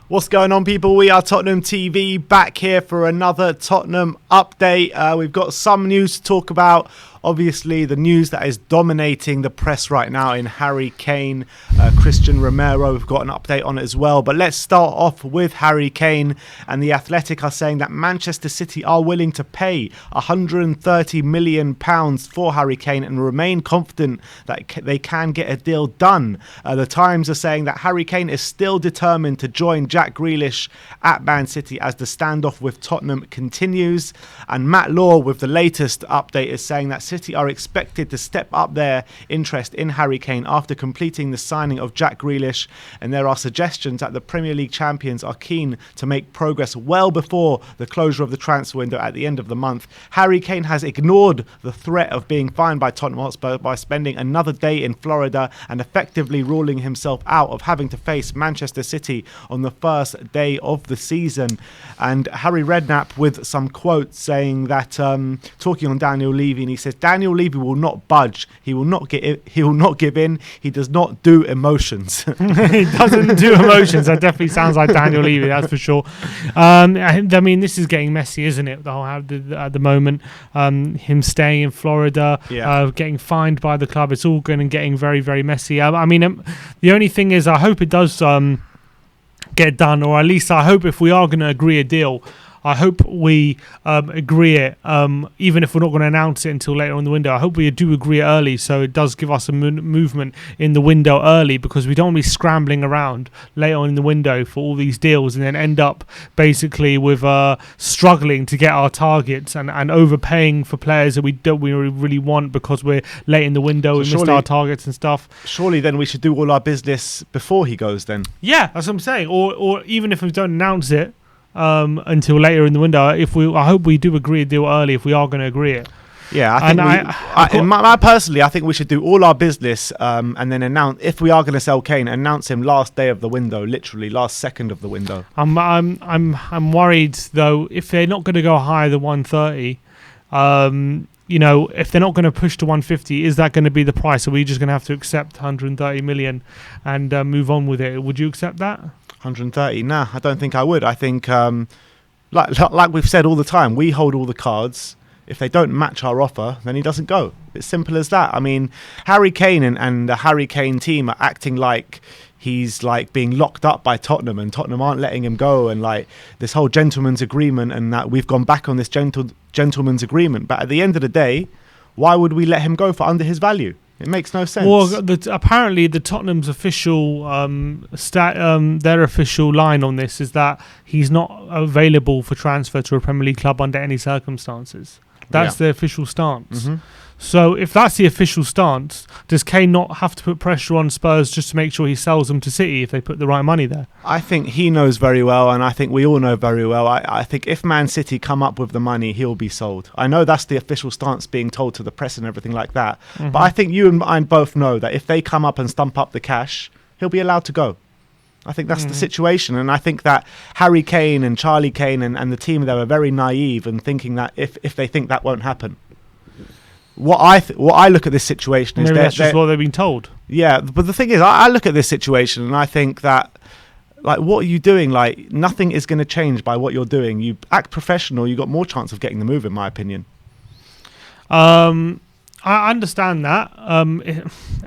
What's going on, people? We are Tottenham TV, back here for another Tottenham update. We've got some news to talk about. Obviously, the news that is dominating the press right now in Harry Kane, Christian Romero. We've got an update on it as well. But let's start off with Harry Kane. And The Athletic are saying that Manchester City are willing to pay £130 million for Harry Kane and remain confident that they can get a deal done. The Times are saying that Harry Kane is still determined to join Jack Grealish at Man City as the standoff with Tottenham continues. And Matt Law, with the latest update, is saying that City are expected to step up their interest in Harry Kane after completing the signing of Jack Grealish, and there are suggestions that the Premier League champions are keen to make progress well before the closure of the transfer window at the end of the month. Harry Kane has ignored the threat of being fined by Tottenham Hotspur by spending another day in Florida and effectively ruling himself out of having to face Manchester City on the first day of the season. And Harry Redknapp with some quotes saying that, talking on Daniel Levy, and he says, Daniel Levy will not budge. He will not give in. He does not do emotions. He doesn't do emotions. That definitely sounds like Daniel Levy, that's for sure. I mean, this is getting messy, isn't it? At the moment, him staying in Florida, getting fined by the club. It's all getting very, very messy. I mean, the only thing is, I hope it does get done, or at least I hope if we are going to agree a deal, I hope we agree it, even if we're not going to announce it until later in the window. I hope we do agree it early, so it does give us a movement in the window early, because we don't want to be scrambling around later on in the window for all these deals and then end up basically with struggling to get our targets and overpaying for players that we really want because we're late in the window, we missed our targets and stuff. Surely then we should do all our business before he goes then. Yeah, that's what I'm saying. Or even if we don't announce it, until later in the window. I hope we do agree a deal early if we are going to agree it. Yeah, I think personally, I think we should do all our business and then announce, if we are going to sell Kane, announce him last day of the window, literally last second of the window. I'm worried though, if they're not going to go higher than 130. If they're not going to push to 150, is that going to be the price? Are we just going to have to accept 130 million and move on with it? Would you accept that? 130? Nah, I don't think I would. I think, like we've said all the time, we hold all the cards. If they don't match our offer, then he doesn't go. It's simple as that. I mean, Harry Kane and the Harry Kane team are acting like he's like being locked up by Tottenham, and Tottenham aren't letting him go, and like this whole gentleman's agreement, and that we've gone back on this gentleman's agreement. But at the end of the day, why would we let him go for under his value? It makes no sense. Well, apparently the Tottenham's official their official line on this is that he's not available for transfer to a Premier League club under any circumstances. That's the official stance. Mm-hmm. So if that's the official stance, does Kane not have to put pressure on Spurs just to make sure he sells them to City if they put the right money there? I think he knows very well, and I think we all know very well. I think if Man City come up with the money, he'll be sold. I know that's the official stance being told to the press and everything like that. Mm-hmm. But I think you and I both know that if they come up and stump up the cash, he'll be allowed to go. I think that's the situation, and I think that Harry Kane and Charlie Kane and the team there are very naive and thinking that if they think that won't happen. What I look at this situation is that's just what they've been told. Yeah, but the thing is, I look at this situation and I think that, like, what are you doing? Like, nothing is going to change by what you're doing. You act professional, you got more chance of getting the move, in my opinion. I understand that.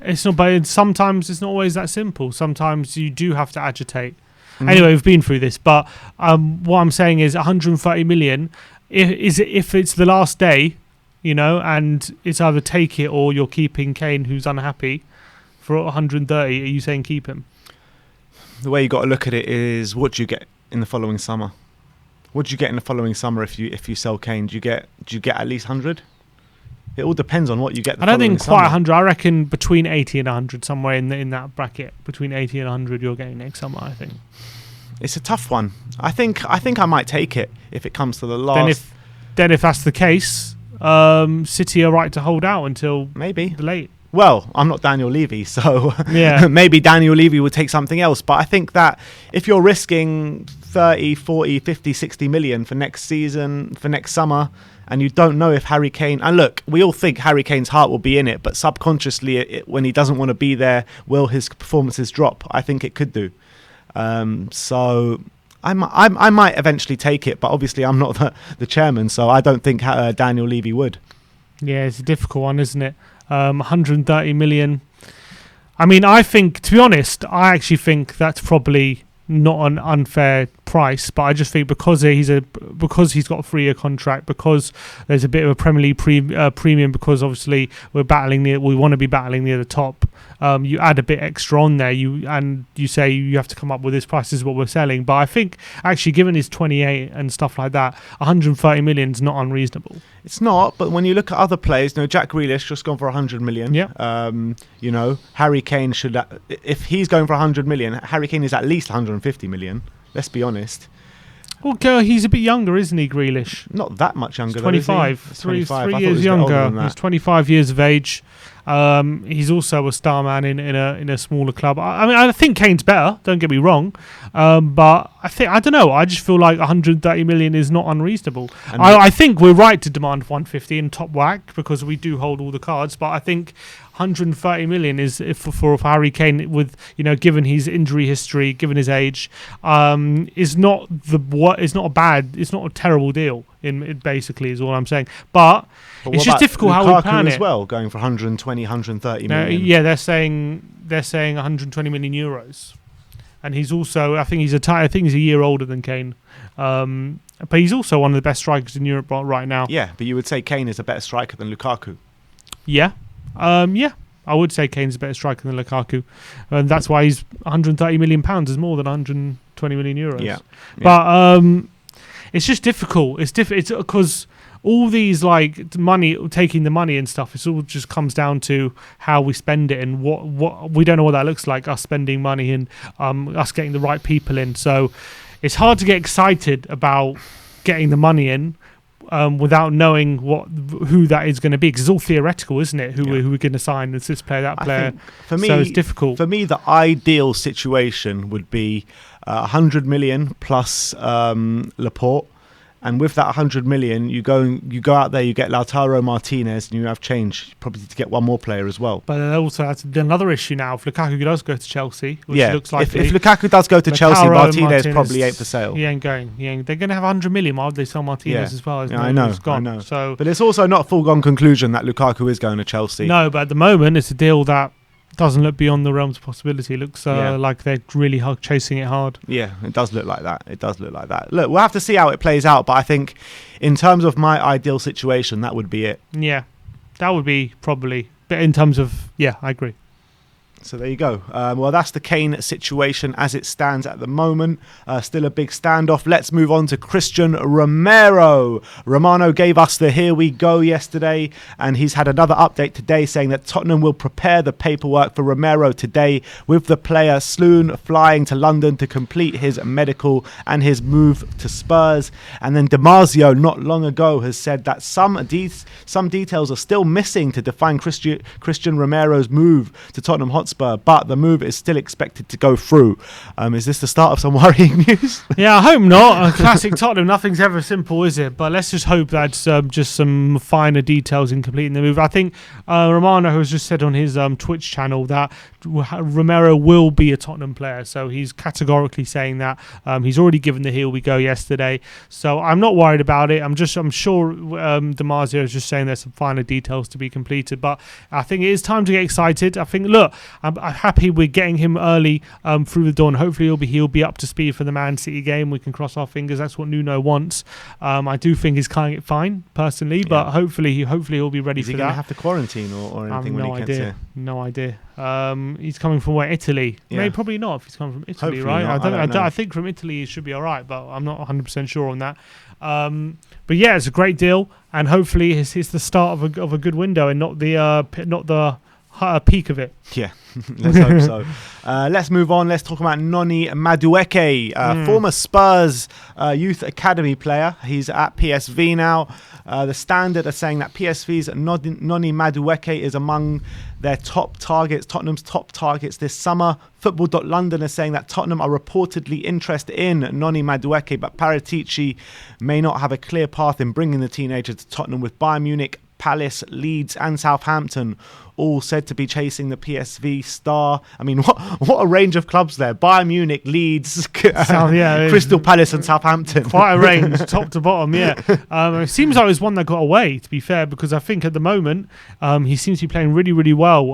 It's not, but sometimes it's not always that simple. Sometimes you do have to agitate. Mm-hmm. Anyway, we've been through this, but what I'm saying is 130 million. If it's the last day, and it's either take it or you're keeping Kane, who's unhappy, for 130. Are you saying keep him? The way you got to look at it is, what do you get in the following summer? What do you get in the following summer if you sell Kane? Do you get at least 100? It all depends on what you get. I don't think quite 100. I reckon between 80 and 100, somewhere in that bracket. Between 80 and 100, you're getting next summer, I think. It's a tough one. I think I might take it if it comes to the last. Then if that's the case, City are right to hold out until maybe late. Well, I'm not Daniel Levy, so yeah. Maybe Daniel Levy would take something else. But I think that if you're risking 30, 40, 50, 60 million for next season, for next summer, and you don't know if Harry Kane... And look, we all think Harry Kane's heart will be in it, but subconsciously, when he doesn't want to be there, will his performances drop? I think it could do. So I might eventually take it, but obviously I'm not the chairman, so I don't think Daniel Levy would. Yeah, it's a difficult one, isn't it? 130 million. I mean, I think, to be honest, I actually think that's probably not an unfair price, but I just think because he's got a 3-year contract, because there's a bit of a Premier League premium, because obviously we want to be battling near the top. You add a bit extra on there, you say you have to come up with this price. This is what we're selling. But I think actually, given his 28 and stuff like that, 130 million is not unreasonable. It's not, but when you look at other players, Jack Grealish just gone for 100 million. Yeah. Harry Kane should, if he's going for 100 million, Harry Kane is at least 150 million. Let's be honest. Well, he's a bit younger, isn't he, Grealish? Not that much younger. He's 25. He's 3 years younger. He's 25 years of age. He's also a star man in a smaller club. I think Kane's better. Don't get me wrong, but I don't know. I just feel like 130 million is not unreasonable. I think we're right to demand 150 in top whack because we do hold all the cards. But I think 130 million is for Harry Kane, with given his injury history, given his age, is not a terrible deal. It basically is all I'm saying. But it's just difficult how we plan it. As well, going for 120, 130 million. Yeah, they're saying 120 million euros, and he's also I think he's a year older than Kane. But he's also one of the best strikers in Europe right now. Yeah, but you would say Kane is a better striker than Lukaku. Yeah. I would say Kane's a better striker than Lukaku, and that's why he's 130 million pounds is more than 120 million euros. Yeah. But it's just difficult. It's because all these taking the money and stuff. It all just comes down to how we spend it, and what we don't know what that looks like. Us spending money and us getting the right people in. So it's hard to get excited about getting the money in. Without knowing who that is going to be, because it's all theoretical, isn't it? Who we're going to sign, this player, that player. For me, so it's difficult. For me, the ideal situation would be 100 million plus Laporte, and with that 100 million, you go out there, you get Lautaro Martinez, and you have change probably to get one more player as well. But also that's another issue now. If Lukaku does go to Chelsea, which looks like if Lukaku does go to Chelsea, Martinez probably ain't for sale. He ain't going. They're going to have 100 million. Why would they sell Martinez as well? I know. So, but it's also not a foregone conclusion that Lukaku is going to Chelsea. No, but at the moment, it's a deal that doesn't look beyond the realms of possibility. It looks like they're really chasing it hard. Yeah, it does look like that. Look, we'll have to see how it plays out, but I think in terms of my ideal situation, that would be it. Yeah, that would be probably. But in terms of, I agree. So there you go. Well, that's the Kane situation as it stands at the moment. Still a big standoff. Let's move on to Christian Romero. Romano gave us the here we go yesterday, and he's had another update today saying that Tottenham will prepare the paperwork for Romero today, with the player soon flying to London to complete his medical and his move to Spurs. And then Damasio not long ago has said that some details are still missing to define Christian Romero's move to Tottenham Hotspur, but the move is still expected to go through. Is this the start of some worrying news? Yeah, I hope not. Classic Tottenham, nothing's ever simple, is it? But let's just hope that's just some finer details in completing the move. I think Romano has just said on his Twitch channel that Romero will be a Tottenham player, so he's categorically saying that. He's already given the here we go yesterday, so I'm not worried about it. I'm sure Damasio is just saying there's some finer details to be completed, but I think it is time to get excited. I think, look, I'm happy we're getting him early through the door, and hopefully he'll be up to speed for the Man City game. We can cross our fingers. That's what Nuno wants. I do think he's kind of fine personally, but hopefully he'll be ready for that. Is he going to have to quarantine or anything when he gets here? No idea. He's coming from where? Italy? Yeah. Maybe probably not if he's coming from Italy, hopefully right? I think from Italy he should be all right, but I'm not 100% sure on that. But yeah, it's a great deal, and hopefully it's the start of a good window and not the peak of it. Yeah, let's hope so. Let's move on. Let's talk about Noni Madueke, former Spurs Youth Academy player. He's at PSV now. The Standard are saying that PSV's Noni Madueke is among their top targets, Tottenham's top targets this summer. Football.London is saying that Tottenham are reportedly interested in Noni Madueke, but Paratici may not have a clear path in bringing the teenager to Tottenham, with Bayern Munich, Palace, Leeds and Southampton all said to be chasing the PSV star. I mean, what a range of clubs there. Bayern Munich, Leeds, Crystal Palace and Southampton. Quite a range, top to bottom, yeah. It seems like it was one that got away, to be fair, because I think at the moment he seems to be playing really, really well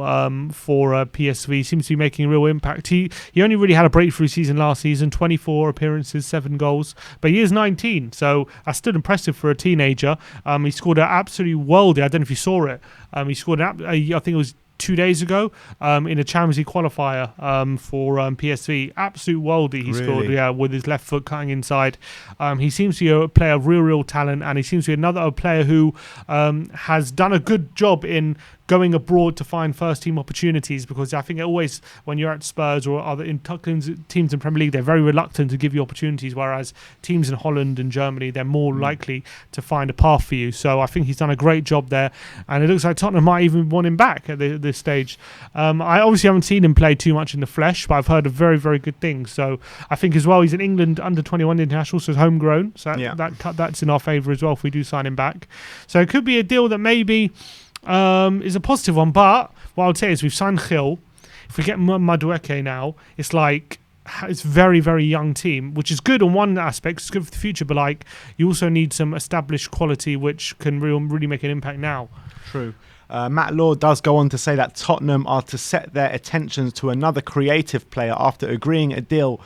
for PSV. He seems to be making a real impact. He only really had a breakthrough season last season, 24 appearances, 7 goals, but he is 19, so that's still impressive for a teenager. He scored an absolutely worldie. I don't know if you saw it. He scored I think it was 2 days ago in a Champions League qualifier for PSV. Absolute worldie he scored, with his left foot cutting inside. He seems to be a player of real talent, and he seems to be another player who has done a good job in going abroad to find first-team opportunities, because I think always when you're at Spurs or other teams in Premier League, they're very reluctant to give you opportunities, whereas teams in Holland and Germany, they're more likely to find a path for you. So I think he's done a great job there, and it looks like Tottenham might even want him back at this stage. I obviously haven't seen him play too much in the flesh, but I've heard of very, very good things. So I think as well, he's an England under-21 international, so he's homegrown, so that's in our favour as well if we do sign him back. So it could be a deal that maybe is a positive one, but what I would say is we've signed Gil. If we get Madueke now, it's like it's very, very young team, which is good on one aspect. It's good for the future, but like you also need some established quality which can really make an impact now. True. Matt Law does go on to say that Tottenham are to set their attentions to another creative player after agreeing a deal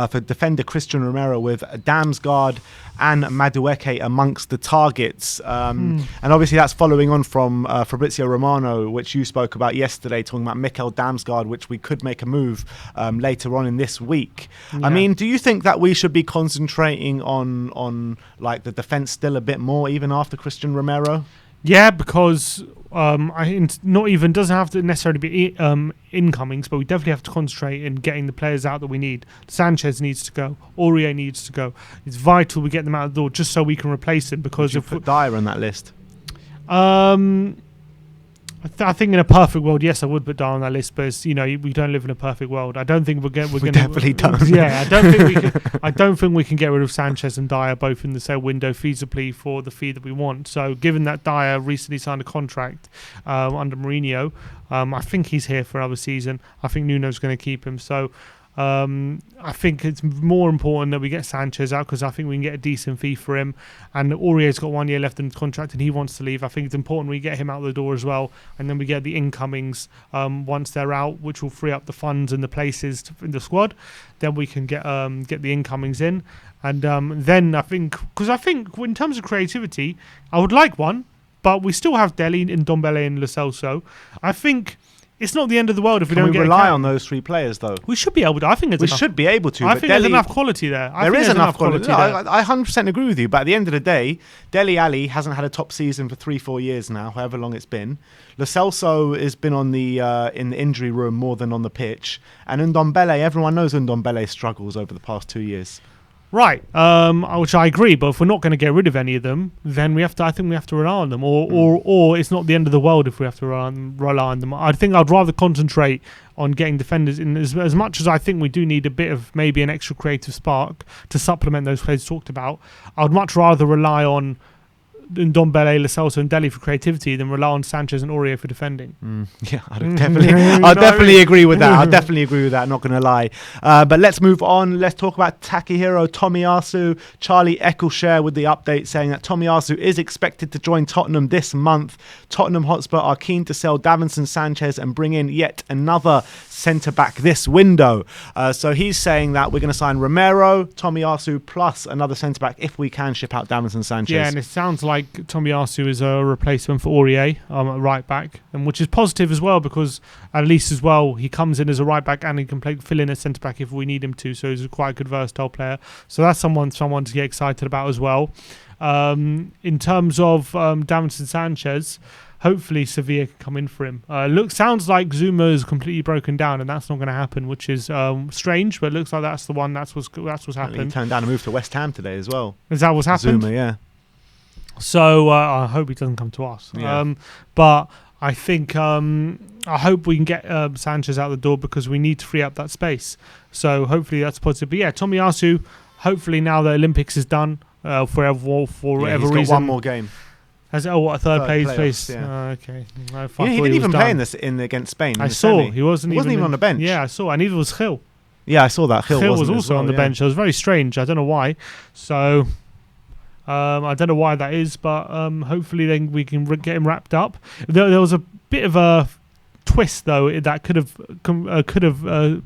for defender Christian Romero, with Damsgaard and Madueke amongst the targets. And obviously that's following on from Fabrizio Romano, which you spoke about yesterday, talking about Mikkel Damsgaard, which we could make a move later on in this week. Yeah. I mean, do you think that we should be concentrating on like the defence still a bit more, even after Christian Romero? Yeah, because not even doesn't have to necessarily be incomings, but we definitely have to concentrate in getting the players out that we need. Sanchez needs to go. Aurier needs to go. It's vital we get them out of the door just so we can replace them. Because if put Dyer on that list. I think in a perfect world, yes, I would put Dyer on that list, but we don't live in a perfect world. I don't think we're going. We definitely don't. Yeah, I don't think we can get rid of Sanchez and Dyer both in the same window feasibly for the fee that we want. So, given that Dyer recently signed a contract under Mourinho, I think he's here for another season. I think Nuno's going to keep him. So. I think it's more important that we get Sanchez out, because I think we can get a decent fee for him, and Aurier's got 1 year left in his contract and he wants to leave. I think it's important we get him out the door as well, and then we get the incomings once they're out, which will free up the funds and the places in the squad. Then we can get the incomings in, and then I think in terms of creativity, I would like one, but we still have Dele and Ndombele and Lo Celso. I think it's not the end of the world if we don't get rely on those three players, though. We should be able to. I think we should be able to. I think there's enough quality there. There is enough quality there. I 100% agree with you. But at the end of the day, Dele Alli hasn't had a top season for 3-4 years now, however long it's been. Lo Celso has been on the in the injury room more than on the pitch. And Ndombele, everyone knows Ndombele's struggles over the past 2 years. Right, which I agree. But if we're not going to get rid of any of them, then I think we have to rely on them, or it's not the end of the world if we have to rely on them. I think I'd rather concentrate on getting defenders in, as much as I think we do need a bit of maybe an extra creative spark to supplement those players talked about. I'd much rather rely on Ndombele, Lo Celso and Dele for creativity than rely on Sanchez and Aurier for defending. Yeah, I'd definitely agree with that. I'd definitely agree with that, not going to lie. But let's move on. Let's talk about Takehiro Tomiyasu. Charlie Eccleshare with the update saying that Tomiyasu is expected to join Tottenham this month. Tottenham Hotspur are keen to sell Davinson Sanchez and bring in yet another centre-back this window. So he's saying that we're going to sign Romero, Tomiyasu plus another centre-back if we can ship out Davinson Sanchez. Yeah, and it sounds like Tomiyasu is a replacement for Aurier at right back, and which is positive as well, because at least as well he comes in as a right back and he can fill in a centre back if we need him to. So he's quite a good versatile player. So that's someone to get excited about as well. In terms of Davinson Sanchez, hopefully Sevilla can come in for him. Sounds like Zuma is completely broken down, and that's not going to happen, which is strange. But it looks like that's the one. That's what's happened. He turned down a move to West Ham today as well. Is that what's happened? Zuma, yeah. So I hope he doesn't come to us. Yeah. But I think I hope we can get Sanchez out the door, because we need to free up that space. So hopefully that's positive. But yeah, Tomiyasu, hopefully now the Olympics is done for whatever reason. He's got one more game. Has it? Oh, what, a third place? Yeah. Okay. He didn't even play against Spain. I saw he wasn't even on the bench. Yeah, I saw, and neither was Gil. Yeah, I saw that. Gil was also on the bench. It was very strange. I don't know why. So I don't know why that is, but hopefully then we can get him wrapped up. There was a bit of a twist though that could have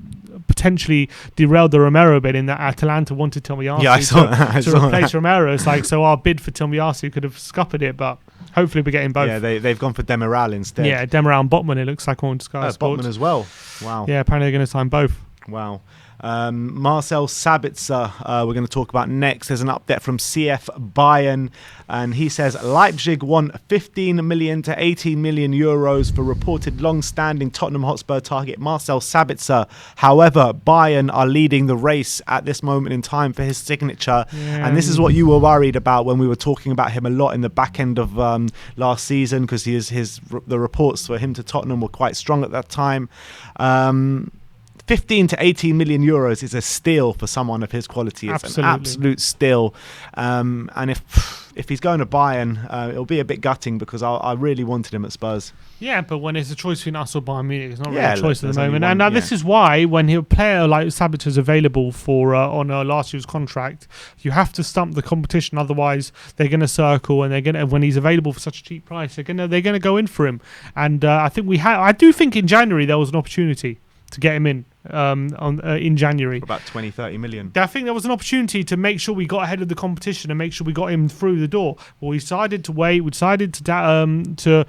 potentially derailed the Romero bid, in that Atalanta wanted Tomiyasu to replace Romero. It's like, so our bid for Tomiyasu could have scuppered it, but hopefully we're getting both. Yeah, they've gone for Demiral instead. Yeah, Demiral and Botman, it looks like, on Sky Sports. Botman as well. Wow. Yeah, apparently they're going to sign both. Wow. Marcel Sabitzer, we're going to talk about next. There's an update from CF Bayern, and he says Leipzig won 15 million to 18 million euros for reported long-standing Tottenham Hotspur target Marcel Sabitzer. However, Bayern are leading the race at this moment in time for his signature, and this is what you were worried about when we were talking about him a lot in the back end of last season, because the reports for him to Tottenham were quite strong at that time. 15 to 18 million euros is a steal for someone of his quality. It's an absolute steal. And if he's going to Bayern, it'll be a bit gutting, because I really wanted him at Spurs. Yeah, but when it's a choice between us or Bayern Munich, it's not really a choice at the moment. And this is why, when a player like Sabitzer is available for on a last year's contract, you have to stump the competition. Otherwise, they're going to circle, and when he's available for such a cheap price, they're going to go in for him. And I do think in January there was an opportunity to get him in January. For about 20-30 million. I think there was an opportunity to make sure we got ahead of the competition and make sure we got him through the door. Well, we decided to wait. We decided to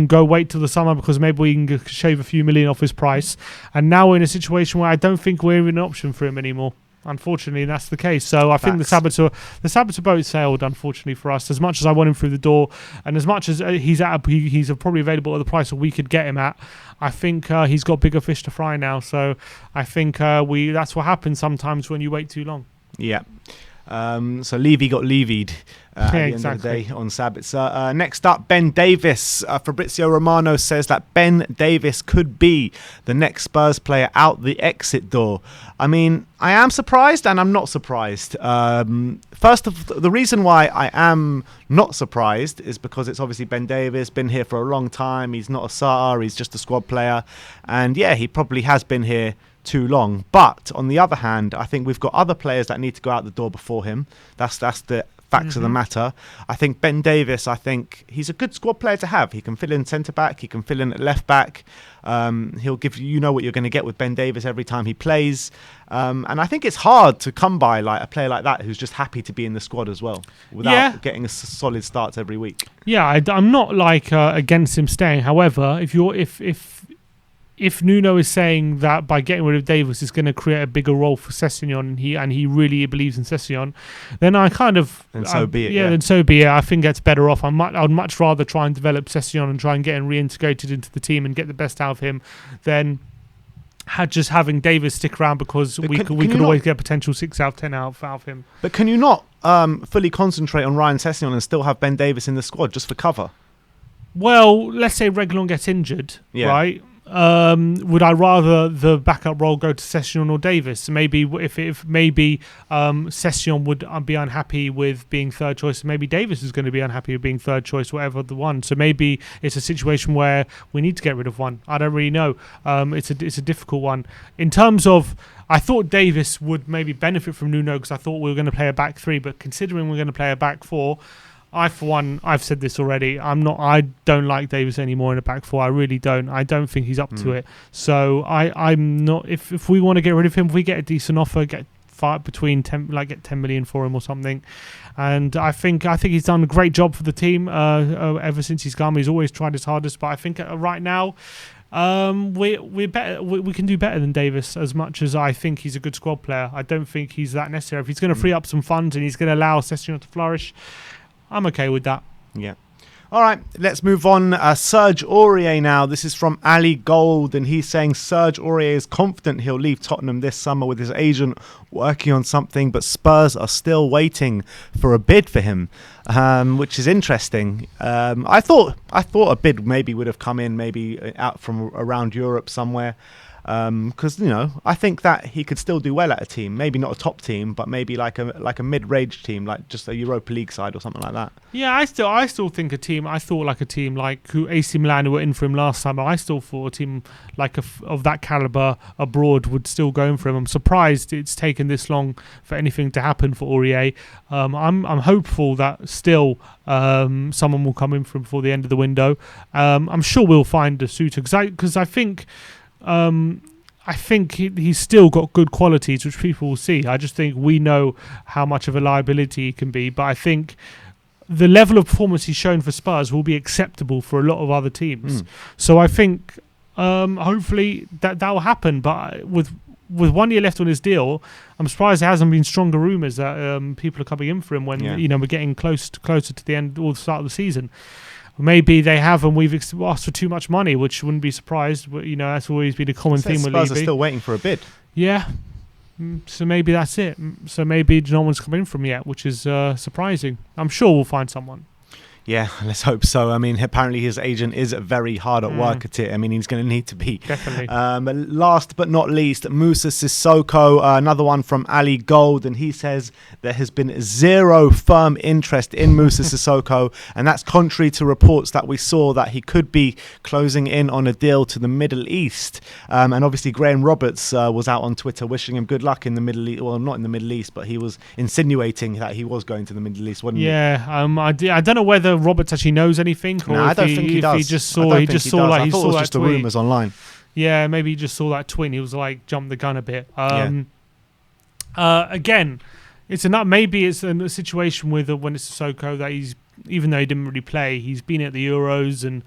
go wait till the summer, because maybe we can shave a few million off his price. And now we're in a situation where I don't think we're even an option for him anymore. Unfortunately, that's the case. So I think the Sabitzer boat sailed, unfortunately for us. As much as I want him through the door, and as much as he's probably available at the price that we could get him at, I think he's got bigger fish to fry now. So I think that's what happens sometimes when you wait too long. Yeah. So Levy got levied at the end of the day on Sabitzer. Next up, Ben Davis. Fabrizio Romano says that Ben Davis could be the next Spurs player out the exit door. I mean, I am surprised and I'm not surprised. The reason why I am not surprised is because it's obviously Ben Davis, been here for a long time. He's not a starter, he's just a squad player. And yeah, he probably has been here too long. But on the other hand, I think we've got other players that need to go out the door before him. That's the facts of the matter. I think Ben Davis, he's a good squad player to have. He can fill in centre back, he can fill in at left back. He'll give you know what you're going to get with Ben Davis every time he plays. And I think it's hard to come by like a player like that who's just happy to be in the squad as well, without getting a solid starts every week. Yeah, I'm not against him staying. However, if Nuno is saying that by getting rid of Davis is going to create a bigger role for Sessegnon, and he really believes in Sessegnon, then then so be it. I think that's better off. I'd much rather try and develop Sessegnon and try and get him reintegrated into the team and get the best out of him than just having Davis stick around, because we could always get potential 6 out of 10 out of him. But can you not fully concentrate on Ryan Sessegnon and still have Ben Davis in the squad just for cover? Well, let's say Reguilon gets injured, right? Would I rather the backup role go to Sessegnon or Davis? Maybe if Sessegnon would be unhappy with being third choice, maybe Davis is going to be unhappy with being third choice, whatever the one. So maybe it's a situation where we need to get rid of one. I don't really know. It's a difficult one. In terms of, I thought Davis would maybe benefit from Nuno, because I thought we were going to play a back three, but considering we're going to play a back four, for one, I've said this already, I don't like Davis anymore in the back four. I really don't. I don't think he's up to it. So I'm not. If we want to get rid of him, if we get a decent offer, get 10 million for him or something. And I think he's done a great job for the team ever since he's come. He's always tried his hardest, but I think right now we're better. We can do better than Davis, as much as I think he's a good squad player. I don't think he's that necessary. If he's going to free up some funds and he's going to allow Sessegnon to flourish, I'm okay with that. Yeah. All right, let's move on. Serge Aurier now. This is from Ali Gold, and he's saying Serge Aurier is confident he'll leave Tottenham this summer with his agent working on something, but Spurs are still waiting for a bid for him, which is interesting. I thought a bid maybe would have come in, maybe out from around Europe somewhere. Because I think that he could still do well at a team, maybe not a top team, but maybe like a mid-range team, like just a Europa League side or something like that. Yeah, I still think a team. I thought like a team like who AC Milan who were in for him last time. I still thought a team like of that caliber abroad would still go in for him. I'm surprised it's taken this long for anything to happen for Aurier. I'm hopeful that still someone will come in for him before the end of the window. I'm sure we'll find a suitor because I think he's still got good qualities, which people will see. I just think we know how much of a liability he can be, but I think the level of performance he's shown for Spurs will be acceptable for a lot of other teams. So I think hopefully that will happen. But with 1 year left on his deal, I'm surprised there hasn't been stronger rumours that people are coming in for him when we're getting closer to the end or the start of the season. Maybe they have, and we've asked for too much money, which wouldn't be surprised. But, that's always been a common theme with Levy. Spurs are still waiting for a bid. Yeah. So maybe that's it. So maybe no one's come in from yet, which is surprising. I'm sure we'll find someone. Yeah, let's hope so. I mean, apparently his agent is very hard at work at it. I mean, he's going to need to be. Definitely. Last but not least, Moussa Sissoko, another one from Ali Gold, and he says there has been zero firm interest in Moussa Sissoko, and that's contrary to reports that we saw that he could be closing in on a deal to the Middle East. And obviously, Graham Roberts was out on Twitter wishing him good luck in the Middle East. Well, not in the Middle East, but he was insinuating that he was going to the Middle East, wasn't he? Yeah, I don't know whether Roberts actually knows anything, or I don't think he does. He just saw that it was just the rumours online. Yeah, maybe he just saw that tweet. He was like, jumped the gun a bit. Again, maybe it's a situation with when it's Sissoko that he's, even though he didn't really play, he's been at the Euros, and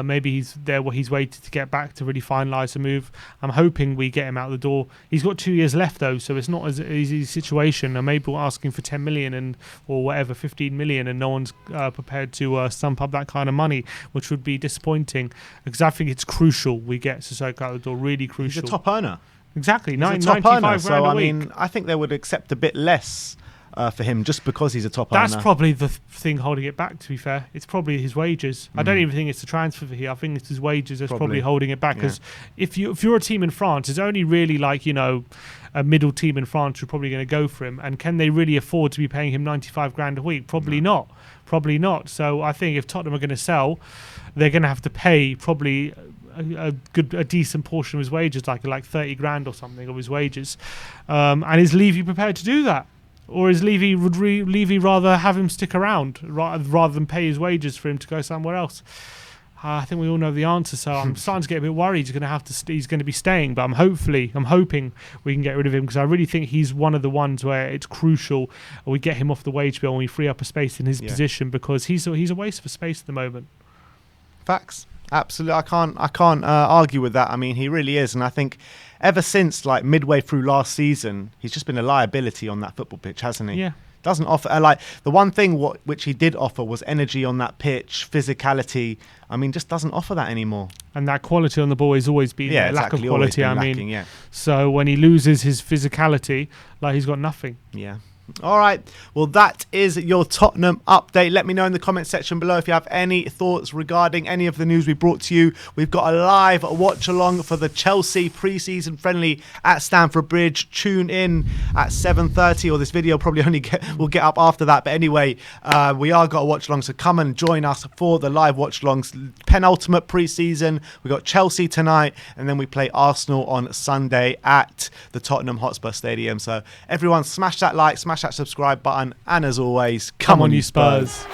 maybe he's there. He's waited to get back to really finalise the move. I'm hoping we get him out the door. He's got 2 years left though, so it's not as easy a situation. And maybe we're asking for 10 million or whatever, 15 million, and no one's prepared to stump up that kind of money, which would be disappointing. Because I think it's crucial we get Sissoko out the door. Really crucial. He's a top earner. Exactly, he's a top earner. So I mean, I think they would accept a bit less for him just because he's a top earner. That's probably the thing holding it back, to be fair. It's probably his wages. I don't even think it's the transfer fee here. I think it's his wages that's probably holding it back. Because if you're a team in France, it's only really like, a middle team in France who are probably going to go for him. And can they really afford to be paying him 95 grand a week? Probably not. Probably not. So I think if Tottenham are going to sell, they're going to have to pay probably a decent portion of his wages, like 30 grand or something of his wages. And is Levy prepared to do that? Or is Levy rather have him stick around rather than pay his wages for him to go somewhere else? I think we all know the answer, so I'm starting to get a bit worried. He's going to be staying, but I'm hoping we can get rid of him, because I really think he's one of the ones where it's crucial we get him off the wage bill and we free up a space in his position, because he's a waste of space at the moment. Facts. Absolutely, I can't argue with that. I mean, he really is, and I think ever since midway through last season, he's just been a liability on that football pitch, hasn't he? Yeah. Doesn't offer the one thing which he did offer was energy on that pitch, physicality. I mean, just doesn't offer that anymore. And that quality on the ball has always been lack of quality. Lacking. So when he loses his physicality, he's got nothing. Yeah. All right, well, that is your Tottenham update. Let me know in the comment section below if you have any thoughts regarding any of the news we brought to you. We've got a live watch along for the Chelsea pre-season friendly at Stamford Bridge. Tune in at 7:30, or this video probably will get up after that. But anyway, we are got a watch along, so come and join us for the live watch alongs. Penultimate pre-season. We got Chelsea tonight, and then we play Arsenal on Sunday at the Tottenham Hotspur Stadium. So everyone, smash that like, smash that subscribe button, and as always, come on you Spurs.